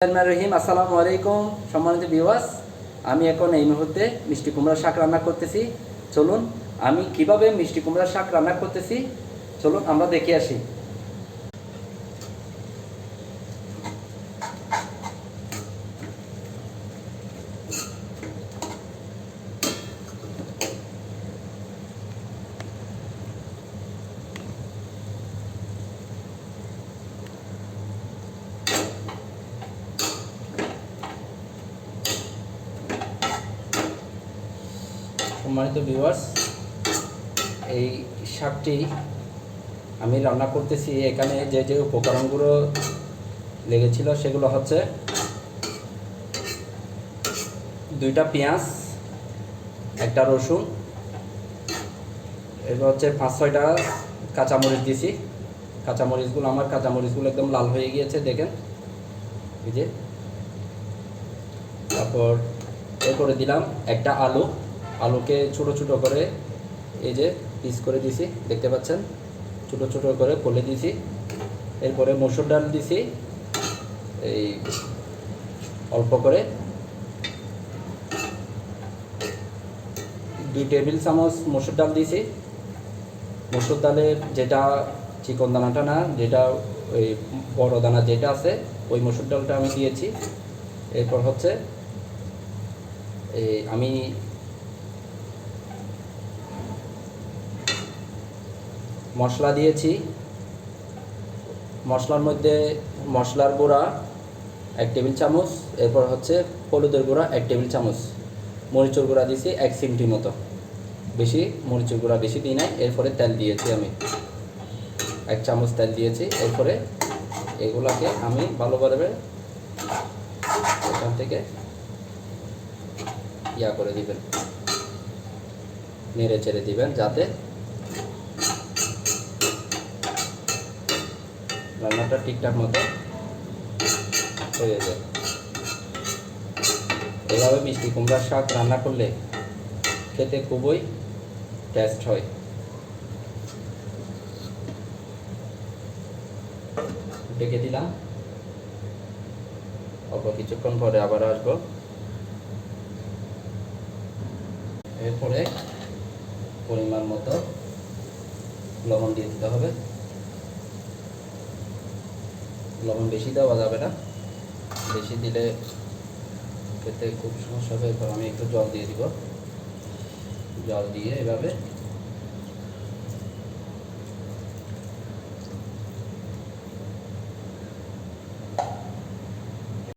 রহিম আসসালামু আলাইকুম সম্মানিত ভিউয়ার্স, আমি এখন এই মুহূর্তে মিষ্টি কুমড়ার শাক রান্না করতেছি। চলুন আমি কিভাবে মিষ্টি কুমড়ার শাক রান্না করতেছি চলুন আমরা দেখে আসি। সম্মানিত ভিউয়ার্স, এই শাকটি আমি রান্না করতেছি। এখানে যে যে উপকরণগুলো লেগেছিল সেগুলো হচ্ছে 2টা পেঁয়াজ, 1টা রসুন, এরপর হচ্ছে 5-6টা কাঁচামরিচ দিয়েছি। আমার কাঁচামরিচগুলো একদম লাল হয়ে গিয়েছে, দেখেন এই যে। তারপর এরপরে দিলাম 1টা আলুকে ছোট ছোট করে এই যে পিস করে দিছি, দেখতে পাচ্ছেন, ছোট ছোট করে ফলে দিছি। এরপরে মসুর ডাল দিছি এই অল্প করে, 2 টেবিল চামচ মসুর ডাল দিছি। মসুর ডালের যেটা চিকন দানাটা না, যেটা ওই বড় দানা যেটা আছে ওই মসুর ডালটা আমি দিয়েছি। এরপর হচ্ছে আমি মশলা দিয়েছি। মশলার মধ্যে মশলার গুঁড়া 1 টেবিল চামচ, এরপর হচ্ছে হলুদের গুঁড়া 1 টেবিল চামচ, মরিচের গুঁড়া দিয়েছি 1 চিমটি মতো, বেশি মরিচের গুঁড়া বেশি দিই নাই। এরপরে তেল দিয়েছি আমি 1 চামচ তেল দিয়েছি। এরপরে এগুলাকে আমি ভালোভাবে এখান থেকে করে দিবেন, নেড়ে চেড়ে দিবেন যাতে রান্নাটা ঠিকঠাক মতো হয়ে যায়। এভাবে মিষ্টি কুমড়ার শাক রান্না করলে খেতে খুবই টেস্ট হয়। ঢেকে দিলাম, অল্প কিছুক্ষণ পরে আবার আসবো। এরপরে পরিমাণ মতো লবণ দিয়ে দিতে হবে। লবণ বেশি দেওয়া যাবে না, বেশি দিলে খেতে খুব সমস্যা হবে। এরপর আমি একটু জল দিয়ে দিব। জল দিয়ে এভাবে